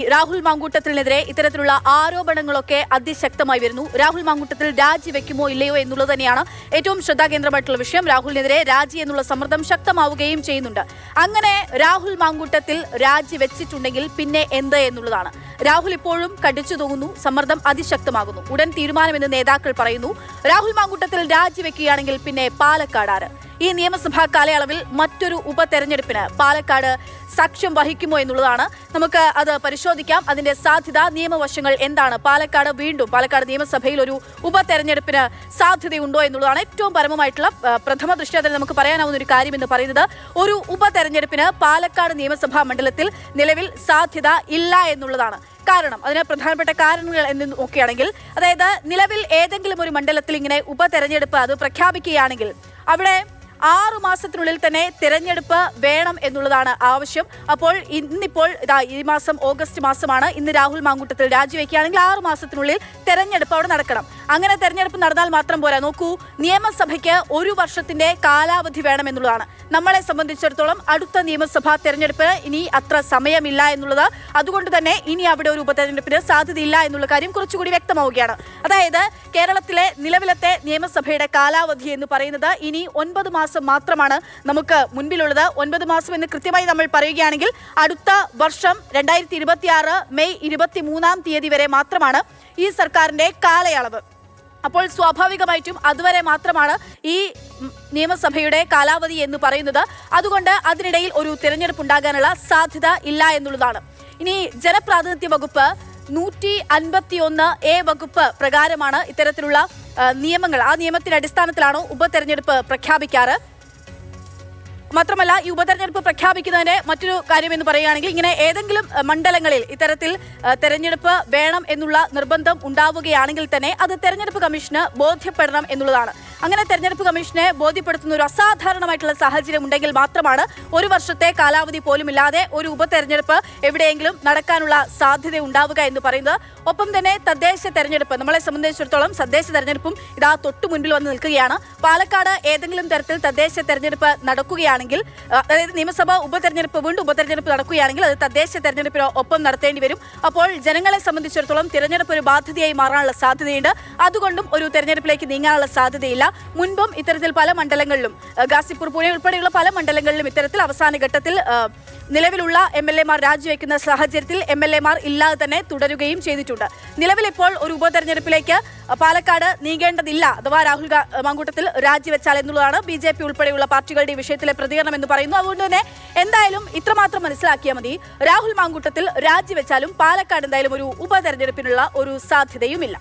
രാഹുൽ മാങ്കൂട്ടത്തിനെതിരെ ഇത്തരത്തിലുള്ള ആരോപണങ്ങളൊക്കെ അതിശക്തമായി വരുന്നു. രാഹുൽ മാങ്കൂട്ടത്തിൽ രാജിവെക്കുമോ ഇല്ലയോ എന്നുള്ളത് തന്നെയാണ് ഏറ്റവും ശ്രദ്ധാകേന്ദ്രമായിട്ടുള്ള വിഷയം. രാഹുലിനെതിരെ രാജി എന്നുള്ള സമ്മർദ്ദം ശക്തമാവുകയും ചെയ്യുന്നുണ്ട്. അങ്ങനെ രാഹുൽ മാങ്കൂട്ടത്തിൽ രാജിവെച്ചിട്ടുണ്ടെങ്കിൽ പിന്നെ എന്ത് എന്നുള്ളതാണ്. രാഹുൽ ഇപ്പോഴും കടിച്ചു തൂങ്ങുന്നു, സമ്മർദ്ദം അതിശക്തമാകുന്നു. ഉടൻ തീരുമാനമെന്ന് നേതാക്കൾ പറയുന്നു. രാഹുൽ മാങ്കൂട്ടത്തിൽ രാജിവെക്കുകയാണെങ്കിൽ പിന്നെ പാലക്കാട് ആര്? ഈ നിയമസഭാ കാലയളവിൽ മറ്റൊരു ഉപതെരഞ്ഞെടുപ്പിന് പാലക്കാട് സാക്ഷ്യം വഹിക്കുമോ എന്നുള്ളതാണ്. നമുക്ക് അത് പരിശോധിക്കാം. അതിന്റെ സാധ്യത, നിയമവശങ്ങൾ എന്താണ്? പാലക്കാട് നിയമസഭയിൽ ഒരു ഉപതെരഞ്ഞെടുപ്പിന് സാധ്യതയുണ്ടോ എന്നുള്ളതാണ് ഏറ്റവും പരമമായിട്ടുള്ള പ്രഥമ ദൃഷ്ട്യാ തന്നെ നമുക്ക് പറയാനാവുന്ന ഒരു കാര്യം എന്ന് പറയുന്നത്. ഒരു ഉപതെരഞ്ഞെടുപ്പിന് പാലക്കാട് നിയമസഭാ മണ്ഡലത്തിൽ നിലവിൽ സാധ്യത ഇല്ല എന്നുള്ളതാണ്. കാരണം, അതിന് പ്രധാനപ്പെട്ട കാരണങ്ങൾ എന്ന് നോക്കുകയാണെങ്കിൽ, അതായത് നിലവിൽ ഏതെങ്കിലും ഒരു മണ്ഡലത്തിൽ ഇങ്ങനെ ഉപതെരഞ്ഞെടുപ്പ് അത് പ്രഖ്യാപിക്കുകയാണെങ്കിൽ അവിടെ 6 മാസത്തിനുള്ളിൽ തന്നെ തിരഞ്ഞെടുപ്പ് വേണം എന്നുള്ളതാണ് ആവശ്യം. അപ്പോൾ ഇന്നിപ്പോൾ ഈ മാസം ഓഗസ്റ്റ് മാസമാണ്. ഇന്ന് രാഹുൽ മാങ്കൂട്ടത്തിൽ രാജിവെക്കുകയാണെങ്കിൽ 6 മാസത്തിനുള്ളിൽ തെരഞ്ഞെടുപ്പ് അവിടെ നടക്കണം. അങ്ങനെ തെരഞ്ഞെടുപ്പ് നടന്നാൽ മാത്രം പോരാ. നോക്കൂ, നിയമസഭയ്ക്ക് 1 വർഷത്തിന്റെ കാലാവധി വേണം എന്നുള്ളതാണ്. നമ്മളെ സംബന്ധിച്ചിടത്തോളം അടുത്ത നിയമസഭാ തെരഞ്ഞെടുപ്പ് ഇനി അത്ര സമയമില്ല എന്നുള്ളത്. അതുകൊണ്ട് തന്നെ ഇനി അവിടെ ഒരു ഉപതെരഞ്ഞെടുപ്പിന് സാധ്യതയില്ല എന്നുള്ള കാര്യം കുറച്ചുകൂടി വ്യക്തമാവുകയാണ്. അതായത് കേരളത്തിലെ നിലവിലത്തെ നിയമസഭയുടെ കാലാവധി എന്ന് പറയുന്നത് ഇനി 9 മാസം മാത്രമാണ് നമുക്ക് മുൻപിലുള്ളത്. 9 മാസം എന്ന് കൃത്യമായി നമ്മൾ പറയുകയാണെങ്കിൽ അടുത്ത വർഷം 2026 മെയ് 23-ാം തീയതി വരെ മാത്രമാണ് ഈ സർക്കാരിന്റെ കാലയളവ്. അപ്പോൾ സ്വാഭാവികമായിട്ടും അതുവരെ മാത്രമാണ് ഈ നിയമസഭയുടെ കാലാവധി എന്ന് പറയുന്നത്. അതുകൊണ്ട് അതിനിടയിൽ ഒരു തിരഞ്ഞെടുപ്പ് ഉണ്ടാകാനുള്ള സാധ്യത ഇല്ല എന്നുള്ളതാണ്. ഇനി ജനപ്രാതിനിധ്യ വകുപ്പ് 151A വകുപ്പ് പ്രകാരമാണ് ഇത്തരത്തിലുള്ള നിയമങ്ങൾ. ആ നിയമത്തിന്റെ അടിസ്ഥാനത്തിലാണോ ഉപതെരഞ്ഞെടുപ്പ് പ്രഖ്യാപിക്കാറ്. മാത്രമല്ല, ഈ ഉപതെരഞ്ഞെടുപ്പ് പ്രഖ്യാപിക്കുന്നതിന്റെ മറ്റൊരു കാര്യം എന്ന് പറയുകയാണെങ്കിൽ, ഇങ്ങനെ ഏതെങ്കിലും മണ്ഡലങ്ങളിൽ ഇത്തരത്തിൽ തെരഞ്ഞെടുപ്പ് വേണം എന്നുള്ള നിർബന്ധം ഉണ്ടാവുകയാണെങ്കിൽ തന്നെ അത് തെരഞ്ഞെടുപ്പ് കമ്മീഷന് ബോധ്യപ്പെടണം എന്നുള്ളതാണ്. അങ്ങനെ തെരഞ്ഞെടുപ്പ് കമ്മീഷനെ ബോധ്യപ്പെടുത്തുന്ന ഒരു അസാധാരണമായിട്ടുള്ള സാഹചര്യം ഉണ്ടെങ്കിൽ മാത്രമാണ് 1 വർഷത്തെ കാലാവധി പോലും ഇല്ലാതെ ഒരു ഉപതെരഞ്ഞെടുപ്പ് എവിടെയെങ്കിലും നടക്കാനുള്ള സാധ്യത ഉണ്ടാവുക എന്ന് പറയുന്നത്. ഒപ്പം തന്നെ തദ്ദേശ തെരഞ്ഞെടുപ്പ്, നമ്മളെ സംബന്ധിച്ചിടത്തോളം തദ്ദേശ തെരഞ്ഞെടുപ്പും ഇതാ തൊട്ടു മുൻപിൽ വന്ന് നിൽക്കുകയാണ്. പാലക്കാട് ഏതെങ്കിലും തരത്തിൽ തദ്ദേശ തെരഞ്ഞെടുപ്പ് നടക്കുകയാണെങ്കിൽ, അതായത് നിയമസഭ വീണ്ടും ഉപതെരഞ്ഞെടുപ്പ് നടക്കുകയാണെങ്കിൽ അത് തദ്ദേശ തെരഞ്ഞെടുപ്പിന് ഒപ്പം നടത്തേണ്ടി വരും. അപ്പോൾ ജനങ്ങളെ സംബന്ധിച്ചിടത്തോളം തിരഞ്ഞെടുപ്പ് ഒരു ബാധ്യതയായി മാറാനുള്ള സാധ്യതയുണ്ട്. അതുകൊണ്ടും ഒരു തെരഞ്ഞെടുപ്പിലേക്ക് നീങ്ങാനുള്ള സാധ്യതയില്ല. മുൻപും ഇത്തരത്തിൽ പല മണ്ഡലങ്ങളിലും, ഗാസിപ്പൂർ, പുനെ ഉൾപ്പെടെയുള്ള പല മണ്ഡലങ്ങളിലും ഇത്തരത്തിൽ അവസാന ഘട്ടത്തിൽ നിലവിലുള്ള MLA-മാർ രാജിവെക്കുന്ന സാഹചര്യത്തിൽ MLA-മാർ ഇല്ലാതെ തന്നെ തുടരുകയും ചെയ്തിട്ടുണ്ട്. നിലവിലിപ്പോൾ ഒരു ഉപതെരഞ്ഞെടുപ്പിലേക്ക് പാലക്കാട് നീങ്ങേണ്ടതില്ല, അഥവാ രാഹുൽ മാങ്കൂട്ടത്തിൽ രാജിവെച്ചാൽ എന്നുള്ളതാണ് BJP ഉൾപ്പെടെയുള്ള പാർട്ടികളുടെ ഈ വിഷയത്തിലെ പ്രതികരണം എന്ന് പറയുന്നു. അതുകൊണ്ട് തന്നെ എന്തായാലും ഇത്രമാത്രം മനസ്സിലാക്കിയാൽ മതി, രാഹുൽ മാങ്കൂട്ടത്തിൽ രാജിവെച്ചാലും പാലക്കാട് എന്തായാലും ഒരു ഉപതെരഞ്ഞെടുപ്പിനുള്ള ഒരു സാധ്യതയുമില്ല.